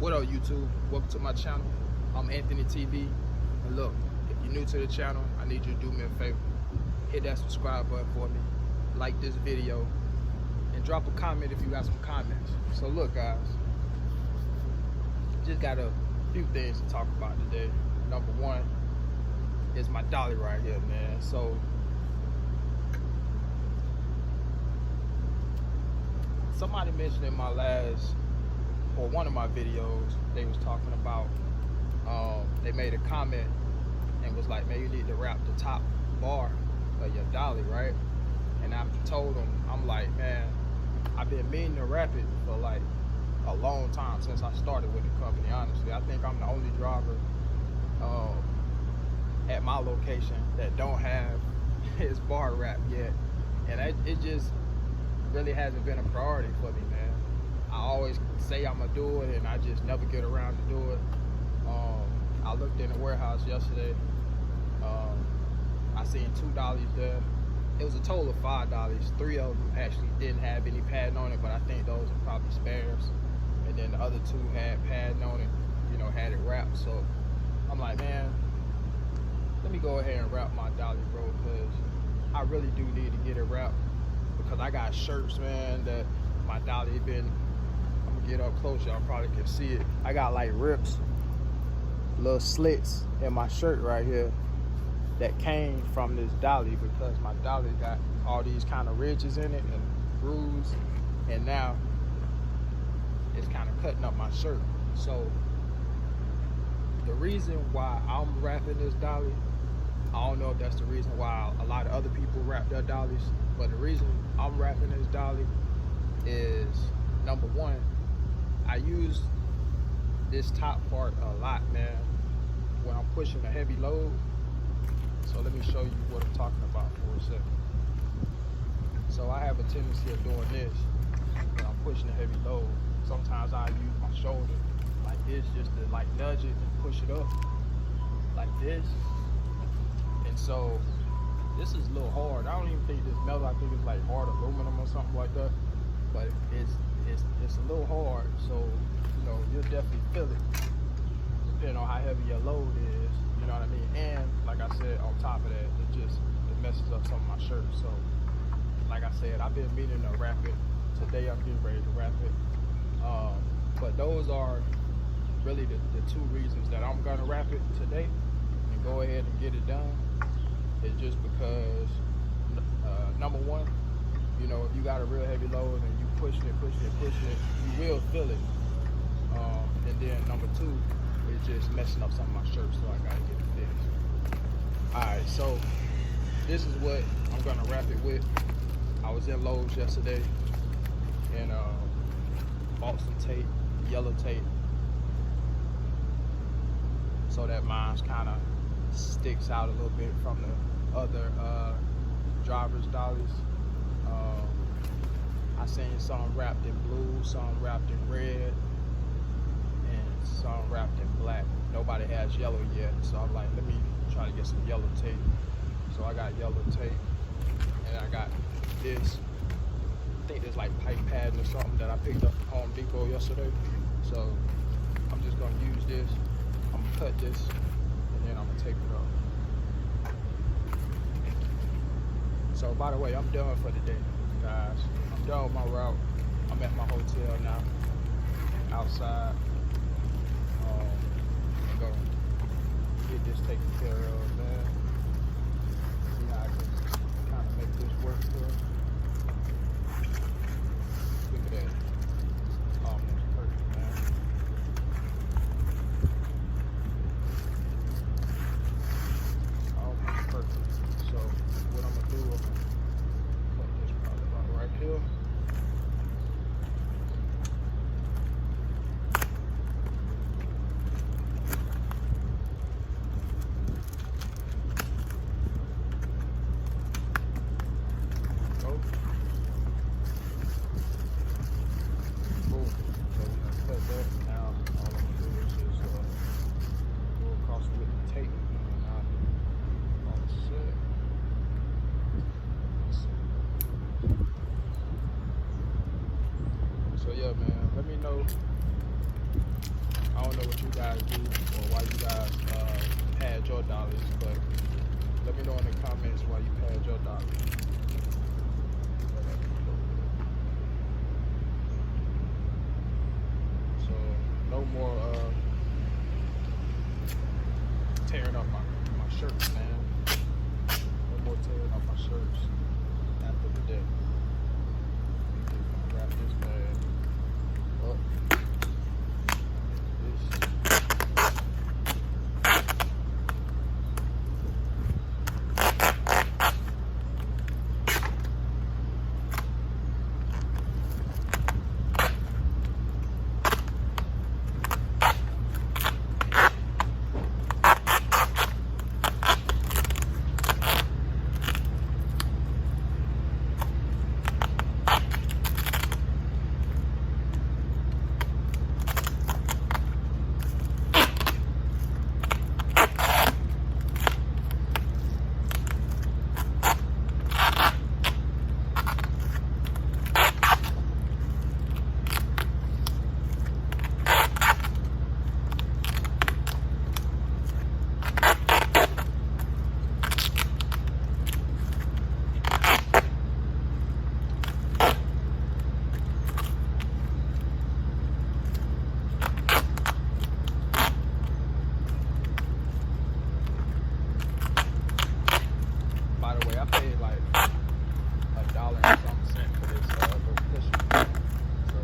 What up, YouTube? Welcome to my channel. I'm Anthony TV. And look, if you're new to the channel, I need you to do me a favor. Hit that subscribe button for me, like this video, and drop a comment if you got some comments. So look, guys, just got a few things to talk about today. Number one is my dolly right here, man. So somebody mentioned in my last, or one of my videos, they was talking about, they made a comment and was like, man, you need to wrap the top bar of your dolly, right? And I told them, I'm like, man, I've been meaning to wrap it for like a long time, since I started with the company, honestly. I think I'm the only driver at my location that don't have his bar wrapped yet. And it just really hasn't been a priority for me, man. I always say I'm gonna do it and I just never get around to do it. I looked in the warehouse yesterday. I seen 2 dollies there. It was a total of 5 dollies. 3 of them actually didn't have any padding on it, but I think those are probably spares. And then the other 2 had padding on it, you know, had it wrapped. So I'm like, man, let me go ahead and wrap my dolly, bro, because I really do need to get it wrapped, because I got shirts, man, that my dolly been, I'm gonna get up close, y'all probably can see it. I got like rips, little slits in my shirt right here that came from this dolly, because my dolly got all these kind of ridges in it and grooves, and now it's kind of cutting up my shirt. So the reason why I'm wrapping this dolly, I don't know if that's the reason why a lot of other people wrap their dollies, but the reason I'm wrapping this dolly is, number one, I use this top part a lot, man, when I'm pushing a heavy load. So let me show you what I'm talking about for a second. So I have a tendency of doing this when I'm pushing a heavy load. Sometimes I use my shoulder like this just to like nudge it and push it up like this. And so this is a little hard. I don't even think this metal, I think it's like hard aluminum or something like that. But it's a little hard, so you know, you'll definitely feel it depending on how heavy your load is, you know what I mean? And like I said, on top of that, it messes up some of my shirts. So like I said, I've been meaning to wrap it. Today I'm getting ready to wrap it. But those are really the 2 reasons that I'm gonna wrap it today and go ahead and get it done. It's just because number one, you know, if you got a real heavy load and you pushing it, you will feel it. And then number 2, it's just messing up some of my shirts, so I gotta get it fixed. Alright, so this is what I'm gonna wrap it with. I was in Lowe's yesterday and bought some tape, yellow tape, so that mine's kind of sticks out a little bit from the other driver's dollies. I seen some wrapped in blue, some wrapped in red, and some wrapped in black. Nobody has yellow yet, so I'm like, let me try to get some yellow tape. So I got yellow tape, and I got this. I think there's like pipe padding or something that I picked up from Home Depot yesterday. So I'm just gonna use this. I'm gonna cut this, and then I'm gonna tape it up. So by the way, I'm done for the day, guys. I'm done with my route. I'm at my hotel now, outside. I'm gonna get this taken care of, man. See how I can kind of make this work good. Look at that. It's almost perfect, man. Almost perfect. So what I'm gonna do, I'm gonna cut this part about right here. know what you guys do or why you guys pad your dollars, but let me know in the comments why you pad your dollars. So no more tearing up my shirts, man. No more tearing up my shirts after the day. Wrap this bag up. By the way, I paid like $1 and something for this little cushion. So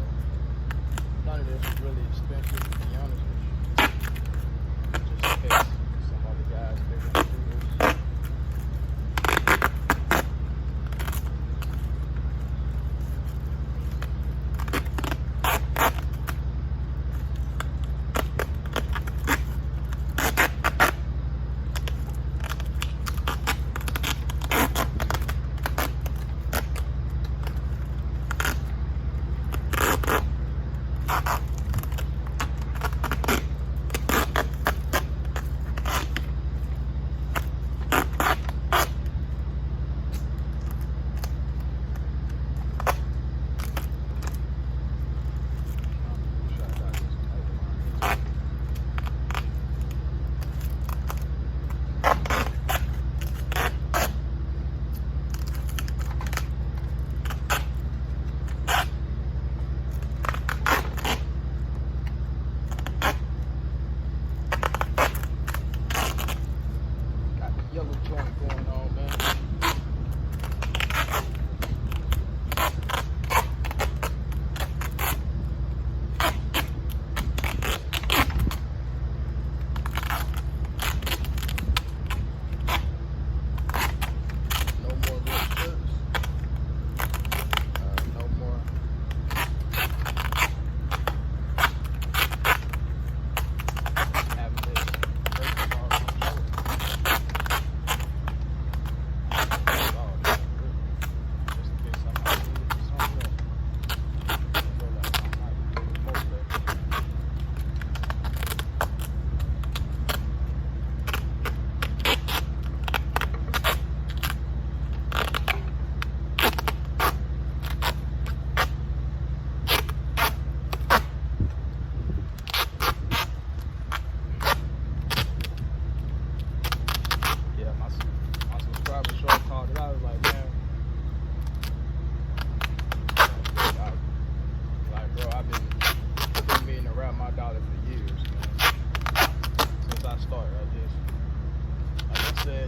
none of this is really expensive, to be honest with you. Just in case some other guys they want to do this.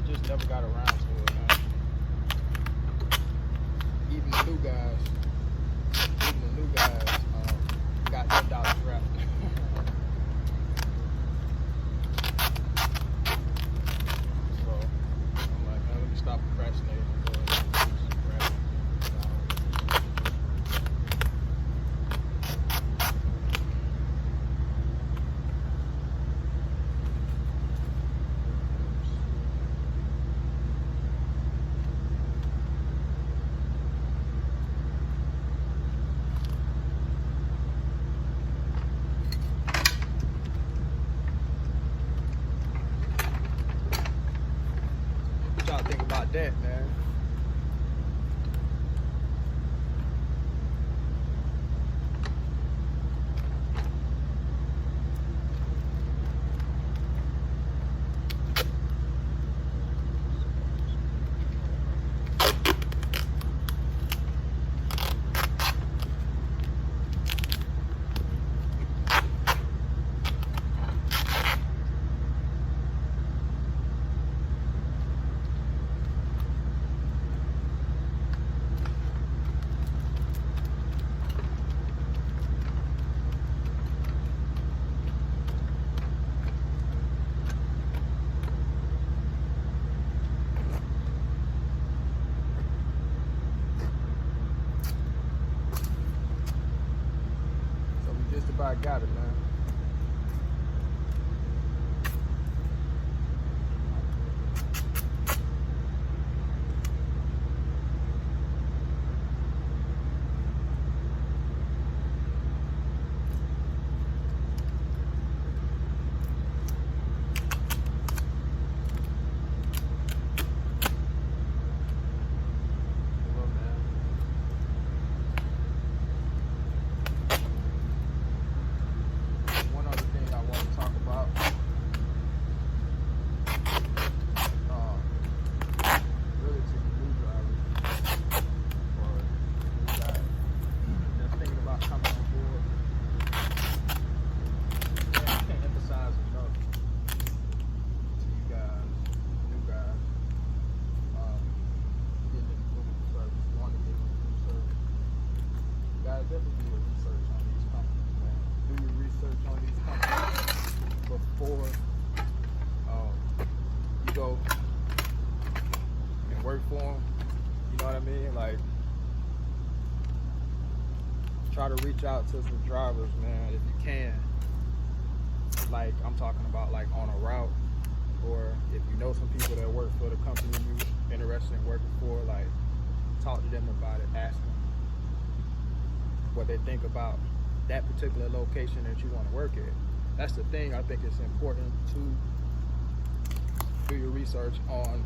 Just never got around to it, man. Even the new guys got their dollars wrapped. So I'm like, man, let me stop procrastinating. Y'all think about that, man. I got it, man. Definitely do your research on these companies, man. Do your research on these companies before you go and work for them. You know what I mean? Like, try to reach out to some drivers, man, if you can. Like, I'm talking about like on a route, or if you know some people that work for the company you're interested in working for, like, talk to them about it, ask them what they think about that particular location that you want to work at. That's the thing. I think it's important to do your research on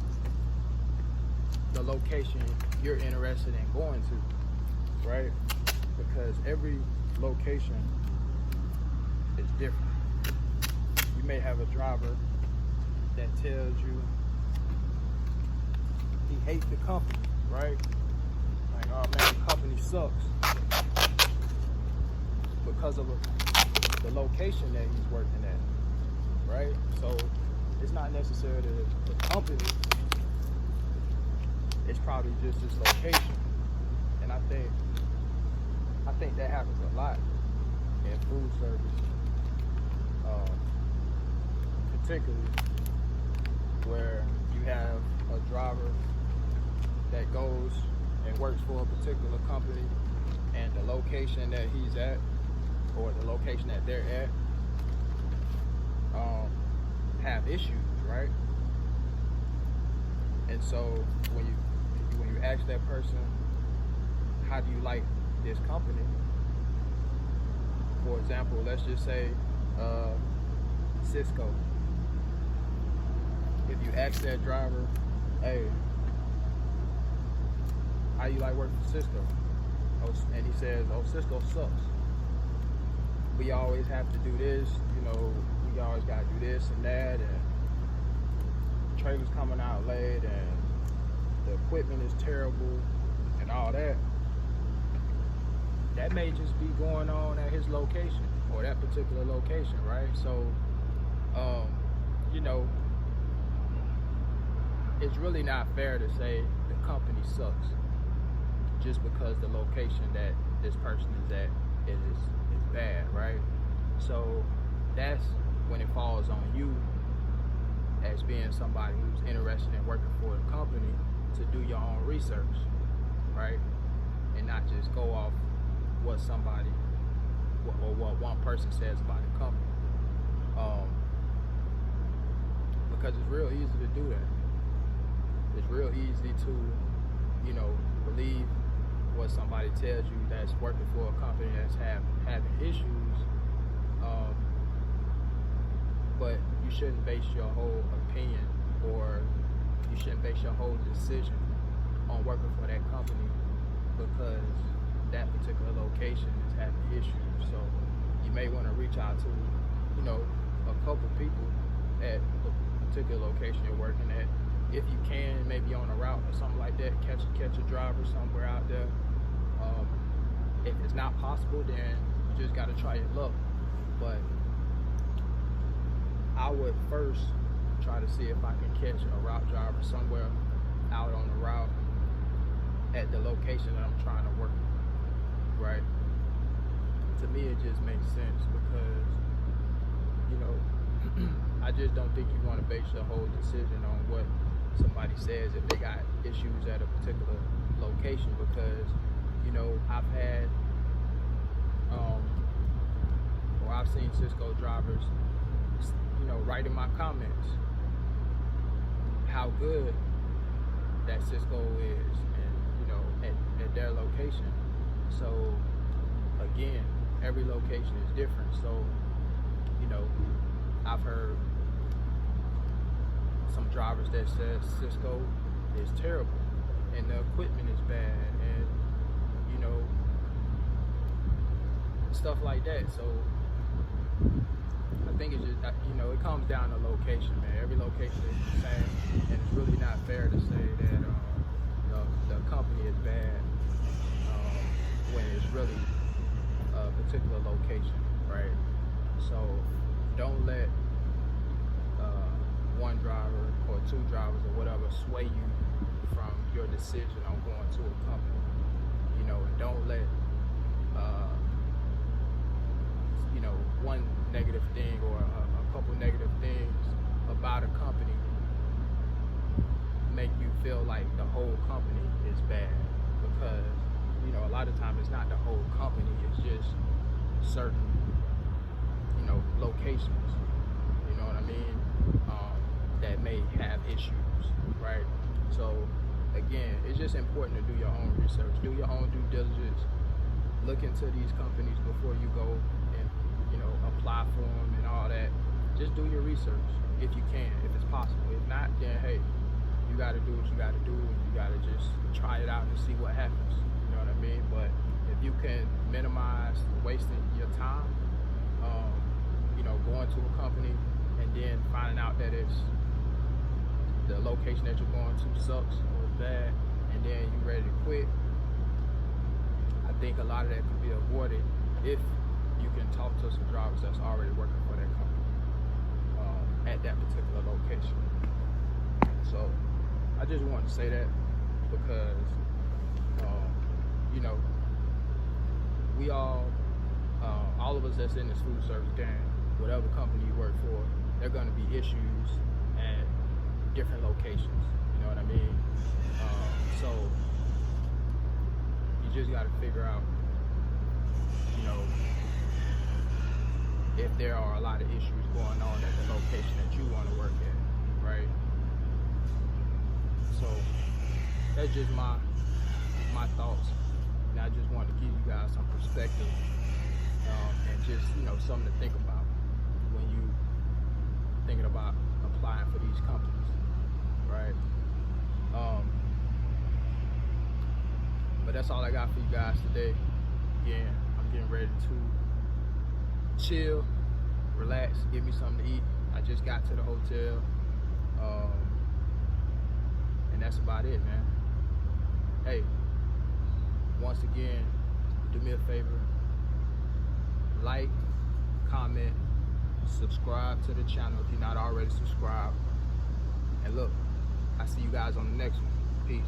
the location you're interested in going to, right? Because every location is different. You may have a driver that tells you he hates the company, right? Like, oh man, the company sucks, because of the location that he's working at, right? So it's not necessarily the company, it's probably just his location. And I think that happens a lot in food service, particularly where you have a driver that goes and works for a particular company, and the location that he's at, or the location that they're at, have issues, right? And so when you ask that person, how do you like this company? For example, let's just say Cisco. If you ask that driver, hey, how you like working for Cisco? And he says, oh, Cisco sucks. We always have to do this, you know, we always got to do this and that, and trailers coming out late, and the equipment is terrible, and all that. That may just be going on at his location, or that particular location, right? So, you know, it's really not fair to say the company sucks just because the location that this person is at is bad, right? So that's when it falls on you as being somebody who's interested in working for the company to do your own research, right? And not just go off what somebody or what one person says about the company. Because it's real easy to do that. It's real easy to, you know, believe what somebody tells you that's working for a company that's having issues, but you shouldn't base your whole opinion, or you shouldn't base your whole decision on working for that company because that particular location is having issues. So you may want to reach out to, you know, a couple people at the particular location you're working at. If you can, maybe on a route or something like that, catch a driver somewhere out there. If it's not possible, then you just got to try your luck. But I would first try to see if I can catch a route driver somewhere out on the route at the location that I'm trying to work, right? To me, it just makes sense because, you know, I just don't think you want to base your whole decision on what somebody says if they got issues at a particular location, because, you know, I've had I've seen Cisco drivers, write in my comments how good that Cisco is, and at their location. So again, every location is different. So I've heard some drivers that says Cisco is terrible and the equipment is bad, and stuff like that. So I think it's just it comes down to location, man. Every location is the same, and it's really not fair to say that the company is bad when it's really a particular location, right? So don't let one driver or two drivers or whatever sway you from your decision on going to a company. And don't let one negative thing or a couple negative things about a company make you feel like the whole company is bad, because a lot of times it's not the whole company, it's just certain locations, you know what I mean, that may have issues, right? So again, it's just important to do your own research, do your own due diligence, look into these companies before you go and apply for them and all that. Just do your research if you can, if it's possible. If not, then hey, you got to do what you got to do, and you got to just try it out and see what happens. You know what I mean? But if you can minimize wasting your time, going to a company and then finding out that it's the location that you're going to sucks or is bad, and then you're ready to quit, I think a lot of that could be avoided if you can talk to some drivers that's already working for that company at that particular location. So I just wanted to say that because we all of us that's in this food service game, whatever company you work for, there are going to be issues at different locations. You know what I mean? So you just got to figure out, if there are a lot of issues going on at the location that you want to work at, right? So that's just my thoughts, and I just wanted to give you guys some perspective, and just something to think about when you thinking about applying for these companies, right? But that's all I got for you guys today. Again, I'm getting ready to chill, relax, give me something to eat. I just got to the hotel, and that's about it, man. Hey, once again, do me a favor, like, comment, subscribe to the channel if you're not already subscribed, and look, I see you guys on the next one. Peace.